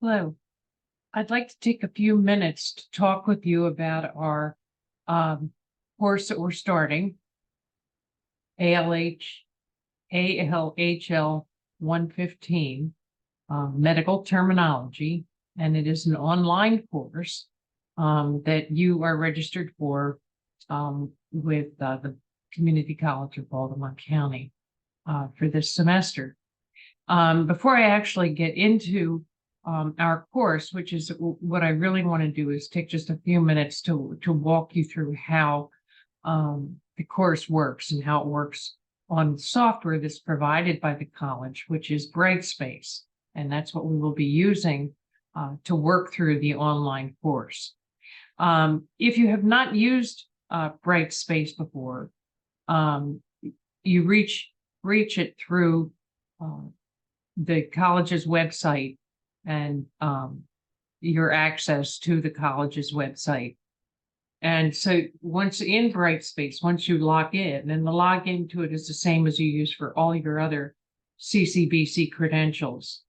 Hello. I'd like to take a few minutes to talk with you about our course that we're starting, ALHL 115, Medical Terminology, and it is an online course that you are registered for with the Community College of Baltimore County for this semester. Before I actually get into our course, which is what I really want to do, is take just a few minutes to walk you through how the course works and how it works on software that's provided by the college, which is Brightspace. And that's what we will be using to work through the online course. If you have not used Brightspace before, you reach it through the college's website and your access to the college's website. And so once in Brightspace, once you log in, and the login to it is the same as you use for all your other CCBC credentials.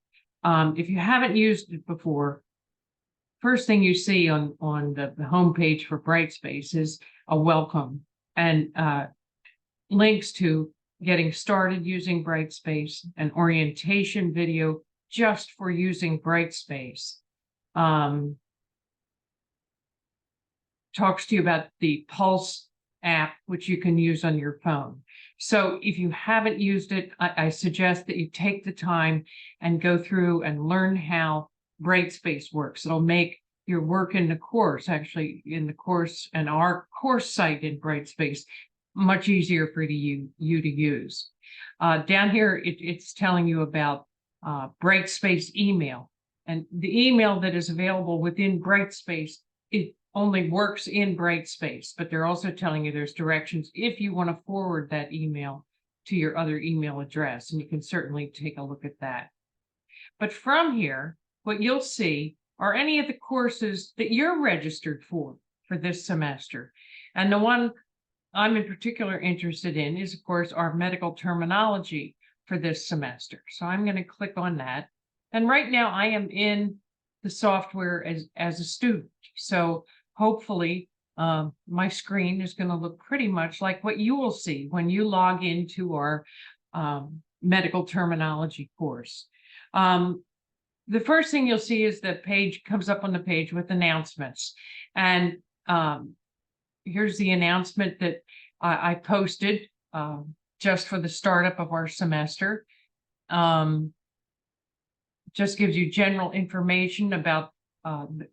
If you haven't used it before, first thing you see on the homepage for Brightspace is a welcome and links to getting started using Brightspace, an orientation video just for using Brightspace. Talks to you about the Pulse app, which you can use on your phone. So if you haven't used it, I suggest that you take the time and go through and learn how Brightspace works. It'll make your work in the course, actually in the course and our course site in Brightspace, much easier for you to use. Down here, it's telling you about Brightspace email. And the email that is available within Brightspace, it only works in Brightspace, but they're also telling you there's directions if you want to forward that email to your other email address, and you can certainly take a look at that. But from here, what you'll see are any of the courses that you're registered for this semester. And the one I'm in particular interested in is, of course, our medical terminology for this semester. So I'm going to click on that. And right now I am in the software as a student. So hopefully my screen is going to look pretty much like what you will see when you log into our medical terminology course. The first thing you'll see is the page comes up on the page with announcements. And here's the announcement that I posted just for the startup of our semester. Just gives you general information about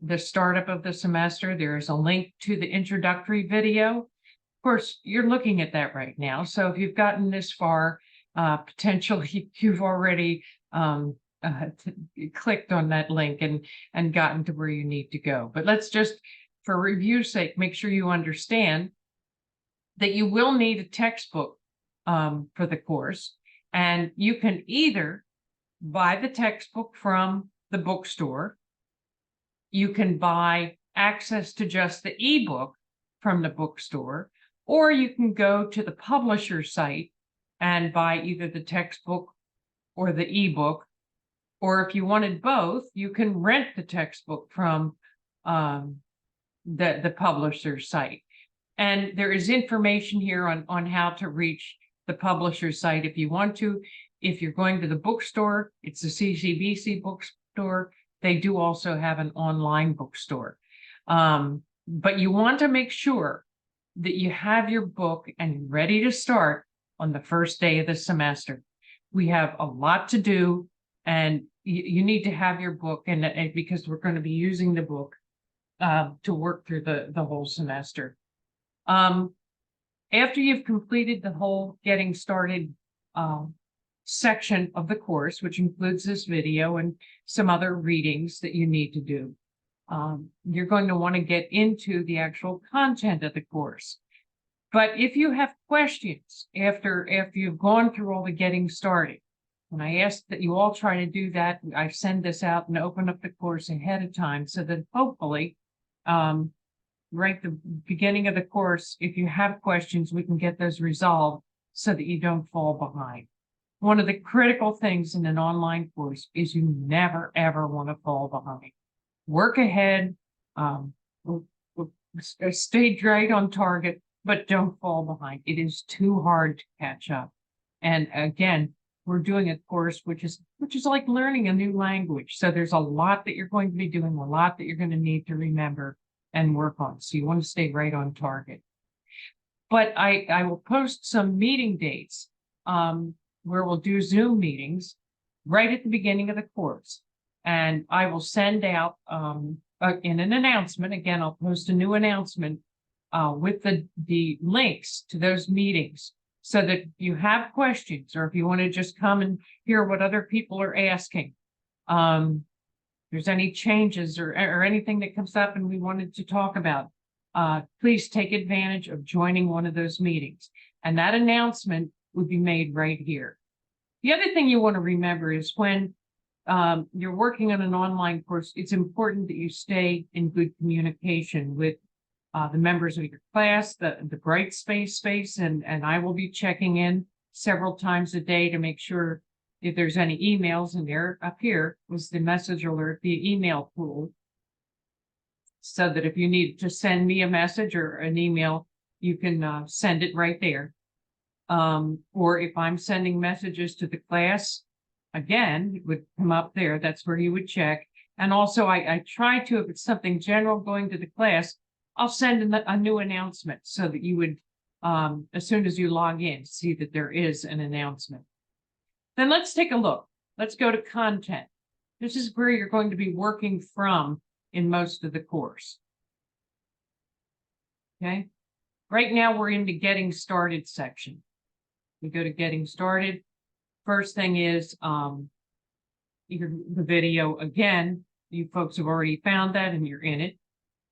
the startup of the semester. There is a link to the introductory video. Of course, you're looking at that right now. So if you've gotten this far, potentially you've already clicked on that link and gotten to where you need to go. But let's just, for review's sake, make sure you understand that you will need a textbook for the course. And you can either buy the textbook from the bookstore, you can buy access to just the ebook from the bookstore, or you can go to the publisher site and buy either the textbook or the ebook. Or if you wanted both, you can rent the textbook from the publisher site. And there is information here on how to reach the publisher site if you want to. If you're going to the bookstore, it's the CCBC bookstore. They do also have an online bookstore. But you want to make sure that you have your book and ready to start on the first day of the semester. We have a lot to do, and you need to have your book, and because we're going to be using the book to work through the whole semester. After you've completed the whole getting started section of the course, which includes this video and some other readings that you need to do, you're going to want to get into the actual content of the course. But if you have questions after you've gone through all the getting started, and I ask that you all try to do that, I send this out and open up the course ahead of time so that hopefully right at the beginning of the course, if you have questions, we can get those resolved so that you don't fall behind. one of the critical things in an online course is you never, ever want to fall behind. Work ahead, um, stay right on target, but don't fall behind. It is too hard to catch up. And again, we're doing a course which is like learning a new language. So there's a lot that you're going to be doing, a lot that you're going to need to remember and work on. So you want to stay right on target. But I will post some meeting dates where we'll do Zoom meetings right at the beginning of the course. And I will send out in an announcement, again, I'll post a new announcement with the links to those meetings so that if you have questions or if you want to just come and hear what other people are asking, there's any changes or anything that comes up and we wanted to talk about, please take advantage of joining one of those meetings. And that announcement would be made right here. The other thing you want to remember is when you're working on an online course, it's important that you stay in good communication with the members of your class, the Brightspace space, and I will be checking in several times a day to make sure if there's any emails, and there up here was the message alert, the email pool, so that if you need to send me a message or an email, you can send it right there. Or if I'm sending messages to the class, again, it would come up there. That's where you would check. And also I try to, if it's something general going to the class, I'll send a new announcement so that you would, as soon as you log in, see that there is an announcement. Then let's take a look. Let's go to content. This is where you're going to be working from in most of the course. Okay. Right now we're in the getting started section. We go to getting started. First thing is the video. Again, you folks have already found that and you're in it.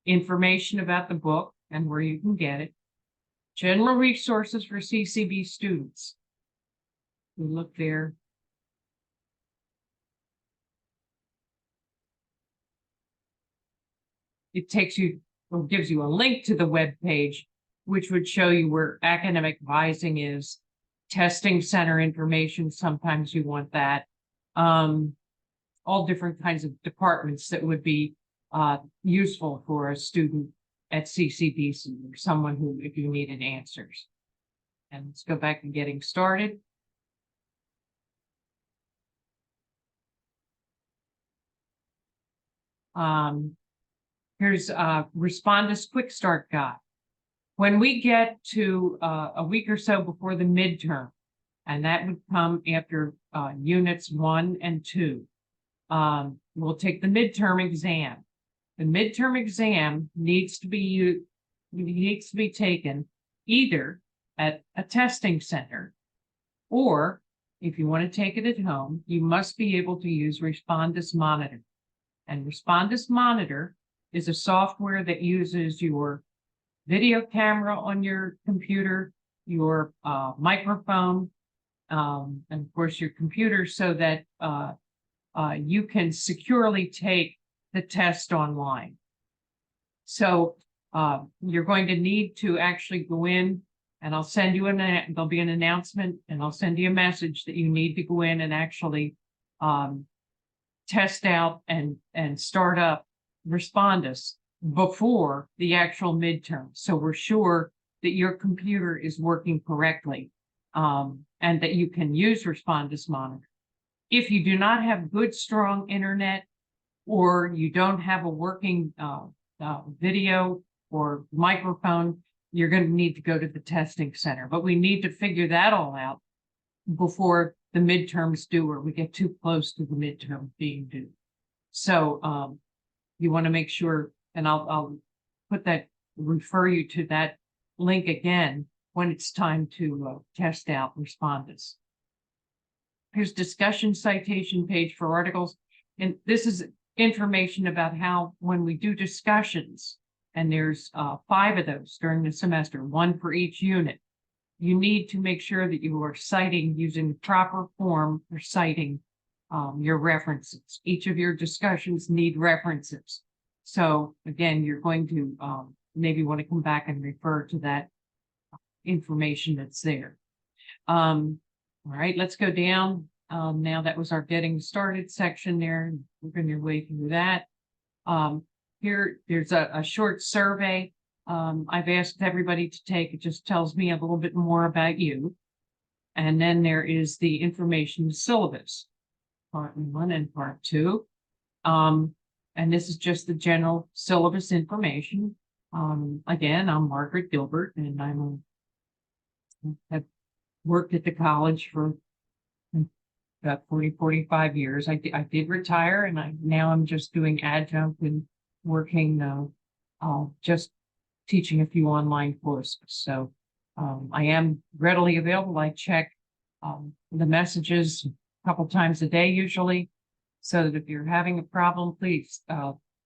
Information about the book and where you can get it. General resources for CCB students. We look there. It takes you or gives you a link to the web page, which would show you where academic advising is, testing center information. Sometimes you want that. All different kinds of departments that would be useful for a student at CCBC or someone who, if you needed answers. And let's go back to getting started. Here's Respondus Quick Start Guide. When we get to a week or so before the midterm, and that would come after units 1 and 2, we'll take the midterm exam. The midterm exam needs to be taken either at a testing center, or if you want to take it at home, you must be able to use Respondus Monitor. And Respondus Monitor is a software that uses your video camera on your computer, your microphone, and of course your computer, so that you can securely take the test online. So you're going to need to actually go in, and I'll send you there'll be an announcement, and I'll send you a message that you need to go in and actually test out and start up Respondus before the actual midterm. So we're sure that your computer is working correctly and that you can use Respondus Monitor. If you do not have good, strong internet, or you don't have a working video or microphone, you're going to need to go to the testing center. But we need to figure that all out before the midterms due, or we get too close to the midterm being due. So you want to make sure, and I'll refer you to that link again when it's time to test out Respondus. Here's discussion citation page for articles. And this is information about how, when we do discussions, and there's 5 of those during the semester, 1 for each unit, you need to make sure that you are citing using the proper form for citing your references. Each of your discussions need references. So again, you're going to maybe want to come back and refer to that information that's there. All right, let's go down. Now that was our getting started section there. Working your way through that. There's a short survey I've asked everybody to take. It just tells me a little bit more about you. And then there is the information syllabus, part 1 and part 2. And this is just the general syllabus information. Again, I'm Margaret Gilbert, and have worked at the college for about 45 years. I did retire, and now I'm just doing adjunct and working, just teaching a few online courses. So I am readily available. I check the messages a couple times a day usually, so that if you're having a problem, please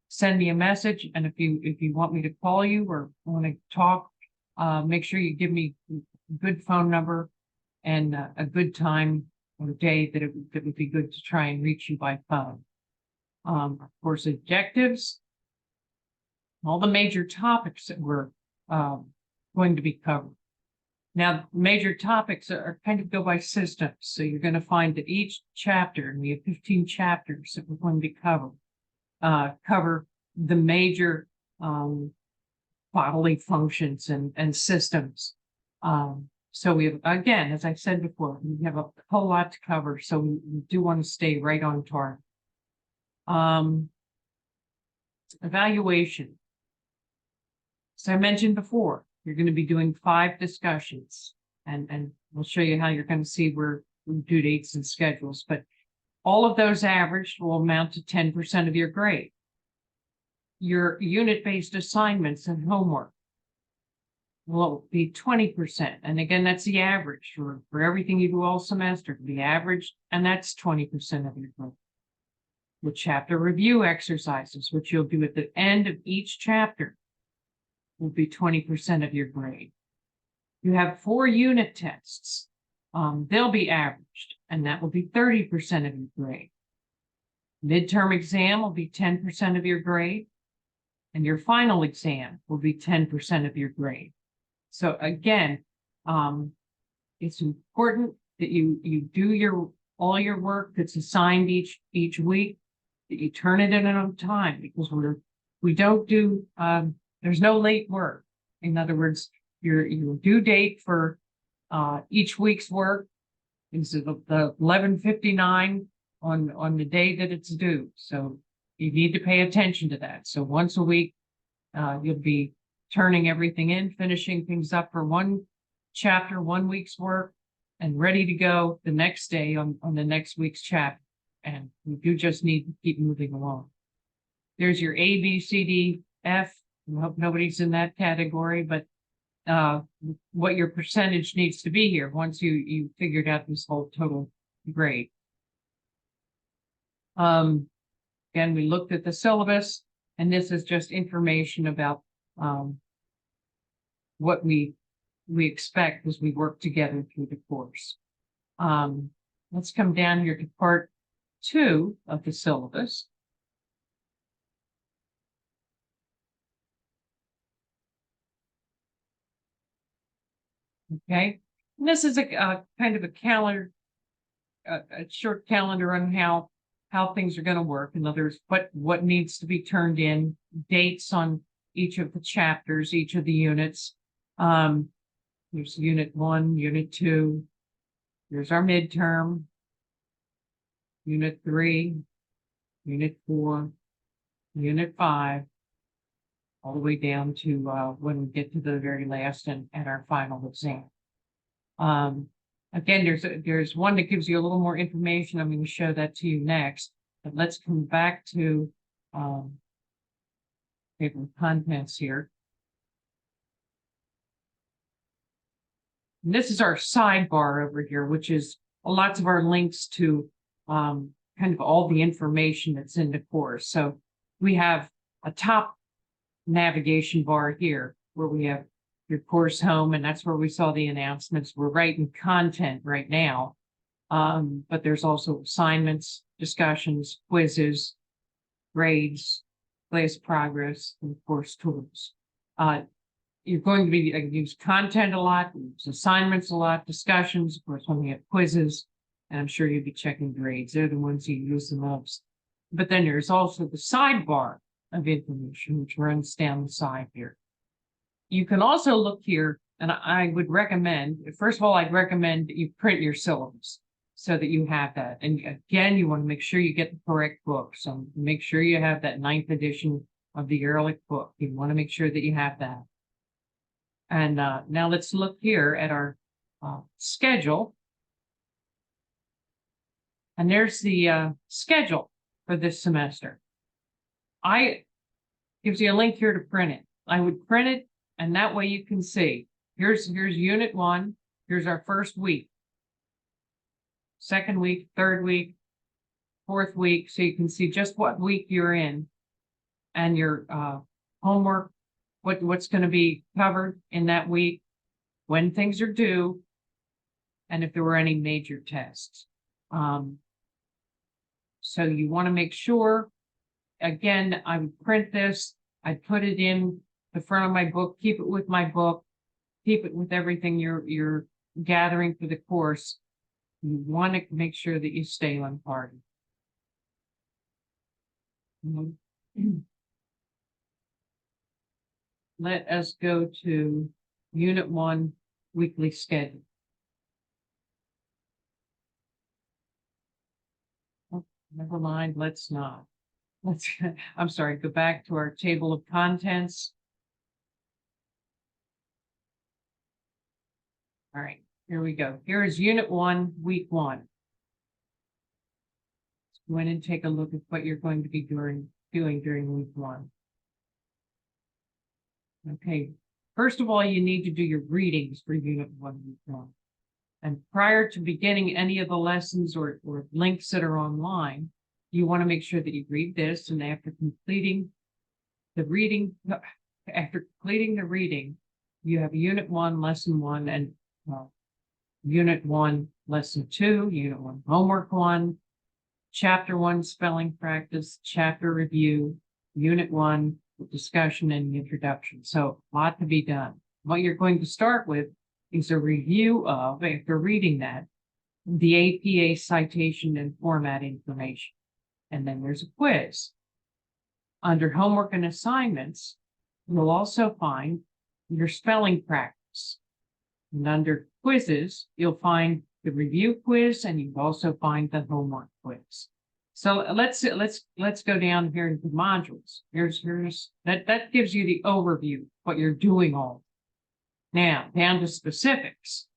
send me a message. And if you want me to call you or want to talk, make sure you give me a good phone number and a good time or day that it would be good to try and reach you by phone. Of course, objectives, all the major topics that we're going to be covered. Now, major topics are kind of go by systems. So you're going to find that each chapter, and we have 15 chapters that we're going to cover the major bodily functions and systems. So we have, again, as I said before, we have a whole lot to cover. So we do want to stay right on target. Evaluation. As I mentioned before, you're going to be doing 5 discussions, and we'll show you how you're going to see where due dates and schedules, but all of those averaged will amount to 10% of your grade. Your unit-based assignments and homework will be 20%. And again, that's the average for everything you do all semester, the average, and that's 20% of your grade. The chapter review exercises, which you'll do at the end of each chapter, will be 20% of your grade. You have 4 unit tests. They'll be averaged, and that will be 30% of your grade. Midterm exam will be 10% of your grade, and your final exam will be 10% of your grade. So again, it's important that you do all your work that's assigned each week, that you turn it in on time, because we don't do there's no late work. In other words, your due date for each week's work is the 11:59 on the day that it's due. So you need to pay attention to that. So once a week, you'll be turning everything in, finishing things up for one chapter, 1 week's work, and ready to go the next day on the next week's chapter. And we do just need to keep moving along. There's your A, B, C, D, F. I hope nobody's in that category, but what your percentage needs to be here once you figured out this whole total grade. Again, we looked at the syllabus, and this is just information about what we expect as we work together through the course. Let's come down here to part 2 of the syllabus. Okay, and this is a kind of a calendar, a short calendar on how things are going to work. In other words, what needs to be turned in, dates on each of the chapters, each of the units. There's unit 1, unit 2. Here's our midterm. Unit 3, unit 4, unit 5, all the way down to when we get to the very last and our final exam. Again, there's one that gives you a little more information. I'm going to show that to you next. But let's come back to table of contents here. And this is our sidebar over here, which is lots of our links to kind of all the information that's in the course. So we have a top navigation bar here where we have your course home, and that's where we saw the announcements. We're writing content right now, but there's also assignments, discussions, quizzes, grades, class progress, and course tools. you're going to be use content a lot, use assignments a lot, discussions, of course, when we have quizzes, and I'm sure you'll be checking grades. They're the ones you use the most. But then there's also the sidebar of information, which runs down the side here. You can also look here, and I would recommend, first of all, I'd recommend that you print your syllabus so that you have that. And again, you want to make sure you get the correct book. So make sure you have that 9th edition of the Ehrlich book. You want to make sure that you have that. And now let's look here at our schedule. And there's the schedule for this semester. Gives you a link here to print it. I would print it, and that way you can see. Here's unit 1. Here's our first week. Second week, third week, fourth week. So you can see just what week you're in and your homework, what's going to be covered in that week, when things are due, and if there were any major tests. So you want to make sure, again, I would print this, I'd put it in the front of my book, keep it with my book, keep it with everything you're gathering for the course. You want to make sure that you stay on target. Let us go to Unit 1 weekly schedule. Oh, never mind, let's not. I'm sorry, go back to our table of contents. All right, here we go. Here is Unit 1, Week 1. Let's go in and take a look at what you're going to be doing during Week 1. Okay, first of all, you need to do your readings for Unit 1, Week 1. And prior to beginning any of the lessons or links that are online, you want to make sure that you read this, and after completing the reading, you have Unit 1, Lesson 1, and Unit 1, Lesson 2, Unit 1, Homework 1, Chapter 1, Spelling Practice, Chapter Review, Unit 1, Discussion and Introduction. So a lot to be done. What you're going to start with is a review of, after reading that, the APA citation and format information. And then there's a quiz. Under homework and assignments, you'll also find your spelling practice. And under quizzes, you'll find the review quiz, and you'll also find the homework quiz. So let's go down here into modules. Here's that gives you the overview, what you're doing all. Now, down to specifics.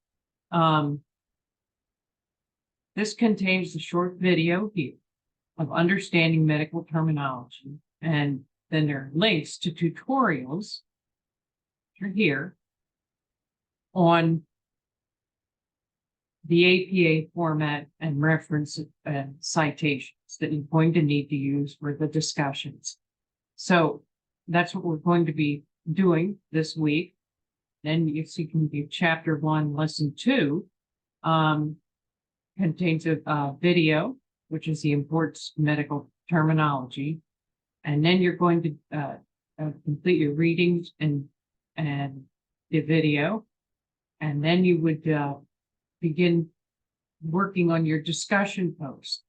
This contains a short video here of understanding medical terminology, and then there are links to tutorials here on the APA format and reference citations that you're going to need to use for the discussions. So that's what we're going to be doing this week. Then you can do Chapter 1, Lesson 2, contains a video, which is the importance of medical terminology. And then you're going to complete your readings and the video. And then you would begin working on your discussion post.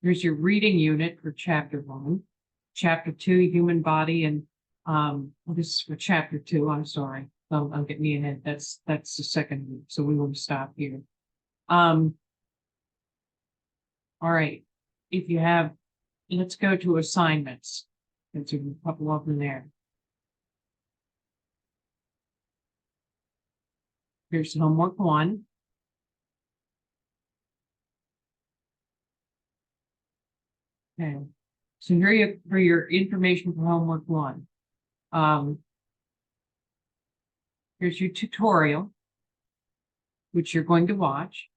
Here's your reading unit for Chapter 1. Chapter 2, Human Body, and this is for Chapter 2, I'm sorry. I'll get me ahead. That's the second week, so we will stop here. All right. If you have, let's go to assignments. There's a couple of them there. Here's homework 1. Okay. So here for your information for homework 1. Here's your tutorial, which you're going to watch.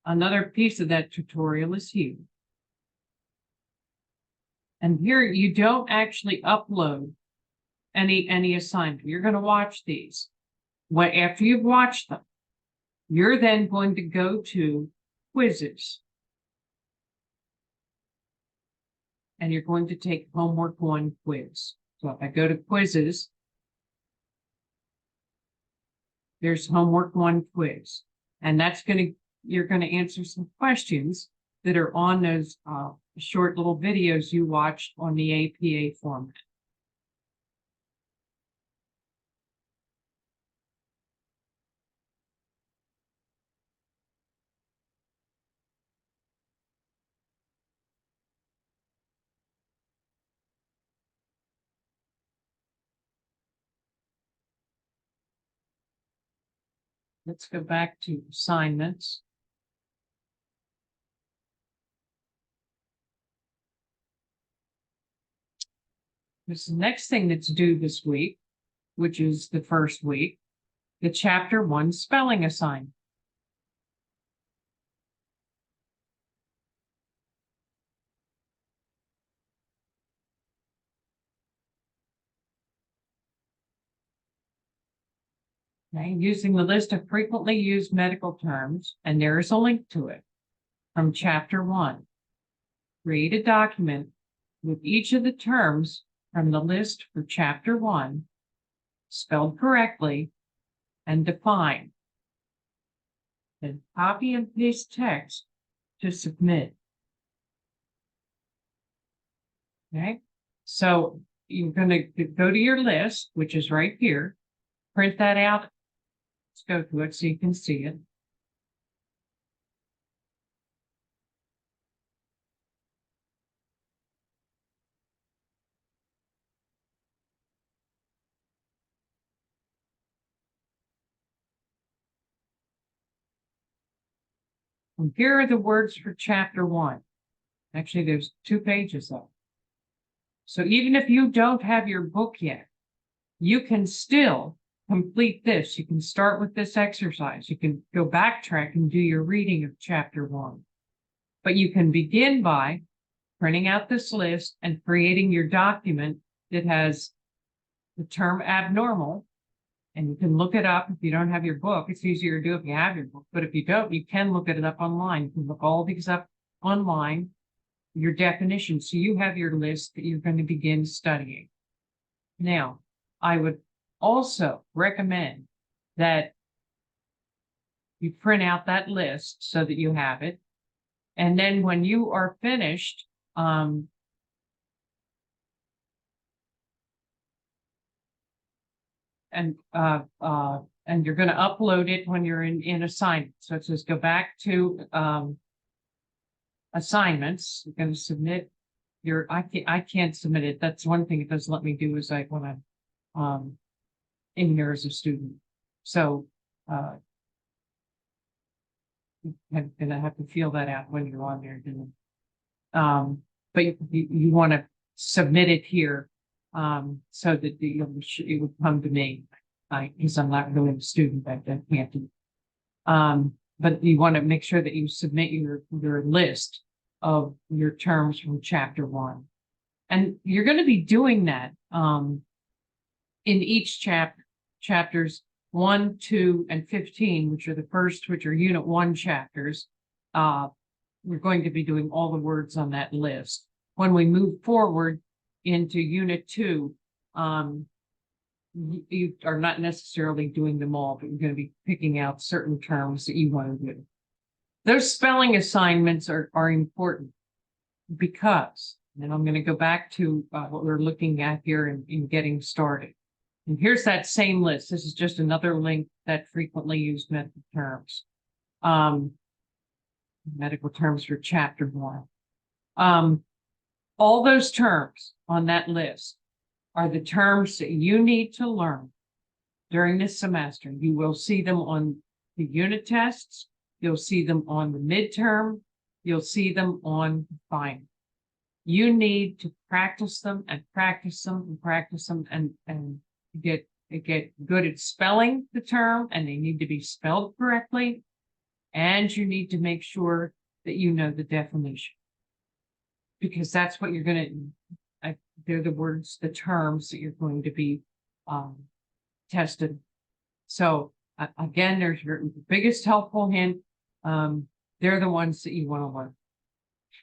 Another piece of that tutorial is here. And here you don't actually upload any assignment. You're going to watch these. After you've watched them, you're then going to go to quizzes. and you're going to take homework 1 quiz. So if I go to quizzes, there's homework 1 quiz, and you're going to answer some questions that are on those short little videos you watched on the APA format. Let's go back to assignments. This is the next thing that's due this week, which is the first week, the Chapter 1 spelling assignment. Okay, using the list of frequently used medical terms, and there is a link to it from Chapter 1. Create a document with each of the terms from the list for Chapter 1, spelled correctly, and define. Then copy and paste text to submit. Okay, so you're going to go to your list, which is right here, print that out. Let's go to it so you can see it. And here are the words for Chapter 1. Actually, there's 2 pages of it. So even if you don't have your book yet, you can still complete this. You can start with this exercise. You can go backtrack and do your reading of Chapter 1. But you can begin by printing out this list and creating your document that has the term abnormal. And you can look it up if you don't have your book. It's easier to do if you have your book. But if you don't, you can look it up online. You can look all these up online, your definitions. So you have your list that you're going to begin studying. Now, I would also recommend that you print out that list so that you have it. And then when you are finished, and you're going to upload it when you're in assignment. So it says go back to assignments. You're going to submit your. I can't submit it. That's one thing it doesn't let me do is like when I'm in here as a student. So I'm going to have to feel that out when you're on there. But you want to submit it here so that it would come to me, because I'm not really a student. I can't do. But you want to make sure that you submit your list of your terms from Chapter 1, and you're going to be doing that in each chapters 1, 2, and 15, which are the first, which are Unit 1 chapters. We're going to be doing all the words on that list. When we move forward into Unit 2, you are not necessarily doing them all, but you're going to be picking out certain terms that you want to do. Those spelling assignments are important because, and I'm going to go back to what we're looking at here in getting started. And here's that same list. This is just another link that frequently used medical terms. Medical terms for Chapter 1. All those terms on that list are the terms that you need to learn during this semester. You will see them on the unit tests. You'll see them on the midterm. You'll see them on the final. You need to practice them and practice them and practice them and get good at spelling the term, and they need to be spelled correctly. And you need to make sure that you know the definition, because that's what you're going to, they're the words, the terms that you're going to be tested. So again, there's your biggest helpful hint. They're the ones that you want to learn.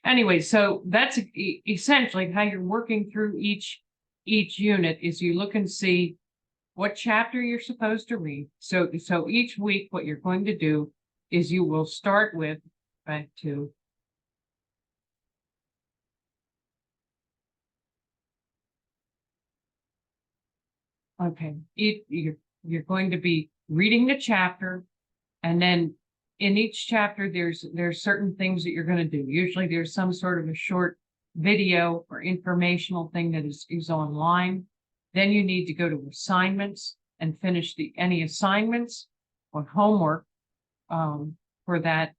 Anyway, so that's essentially how you're working through each unit. Is you look and see what chapter you're supposed to read. So each week, what you're going to do is you will start with back to okay. You're going to be reading the chapter, and then in each chapter, there's certain things that you're going to do. Usually, there's some sort of a short video or informational thing that is online. Then you need to go to assignments and finish any assignments or homework for that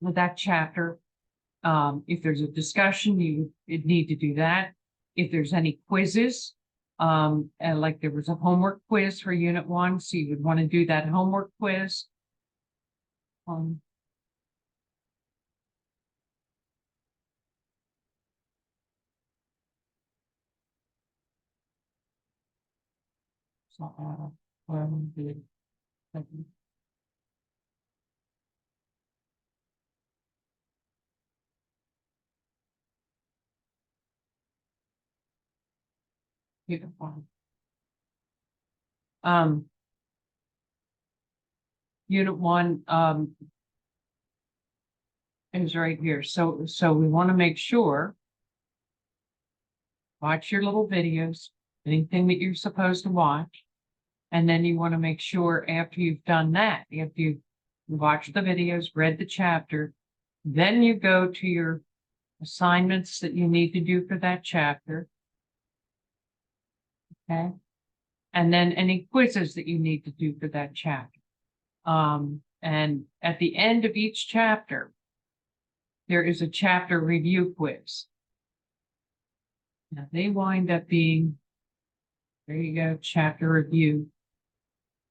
with that chapter. If there's a discussion, you'd need to do that. If there's any quizzes, and like there was a homework quiz for Unit 1, so you would want to do that homework quiz. So, Unit 1. Unit 1 is right here. So we want to make sure, watch your little videos, anything that you're supposed to watch. And then you want to make sure after you've done that, after you've watched the videos, read the chapter, then you go to your assignments that you need to do for that chapter. Okay. And then any quizzes that you need to do for that chapter. And at the end of each chapter, there is a chapter review quiz. Now they wind up being, there you go, chapter review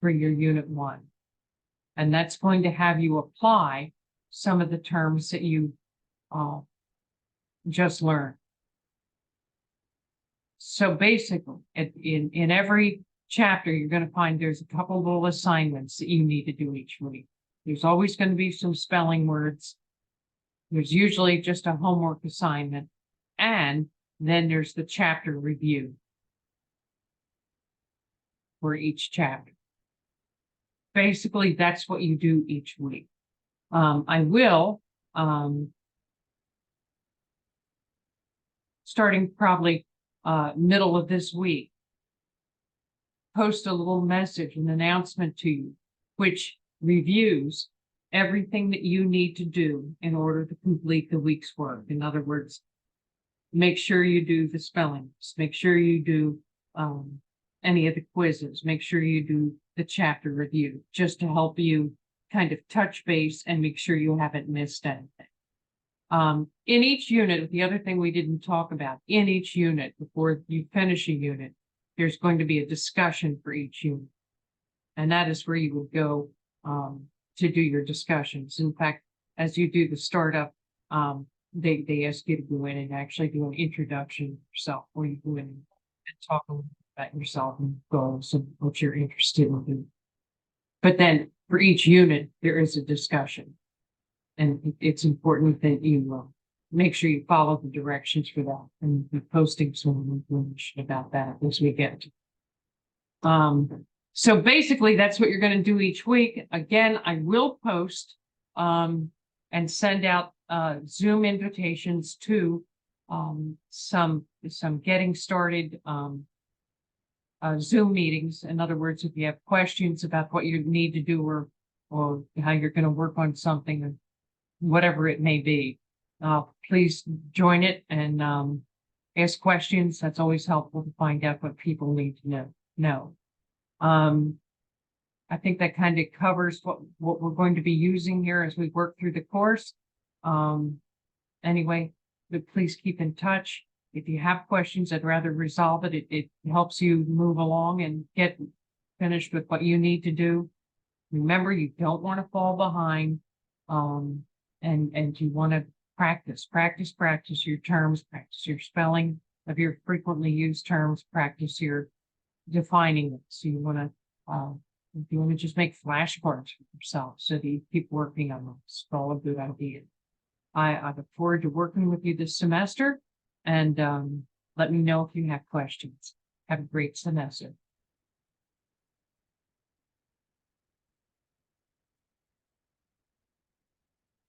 for your Unit 1. And that's going to have you apply some of the terms that you just learned. So basically, in every chapter, you're going to find there's a couple little assignments that you need to do each week. There's always going to be some spelling words. There's usually just a homework assignment. And then there's the chapter review for each chapter. Basically, that's what you do each week. I will, starting probably middle of this week, post a little message, an announcement to you, which reviews everything that you need to do in order to complete the week's work. In other words, make sure you do the spellings, make sure you do any of the quizzes, make sure you do the chapter review, just to help you kind of touch base and make sure you haven't missed anything. In each unit, the other thing we didn't talk about, in each unit, before you finish a unit, there's going to be a discussion for each unit. And that is where you would go to do your discussions. In fact, as you do the startup, they ask you to go in and actually do an introduction yourself, where you go in and talk a little bit about yourself and goals and what you're interested in doing. But then for each unit, there is a discussion. And it's important that you make sure you follow the directions for that, and be posting some information about that as we get. So basically, that's what you're going to do each week. Again, I will post and send out Zoom invitations to some getting started Zoom meetings. In other words, if you have questions about what you need to do or how you're going to work on something, or whatever it may be, please join it and ask questions. That's always helpful to find out what people need to know. I think that kind of covers what we're going to be using here as we work through the course. Anyway, but please keep in touch. If you have questions, I'd rather resolve it. It helps you move along and get finished with what you need to do. Remember, you don't want to fall behind. And you want to practice your terms, practice your spelling of your frequently used terms, practice your defining it. So you want to just make flashcards for yourself so that you keep working on them. It's all a good idea. I look forward to working with you this semester and let me know if you have questions. Have a great semester.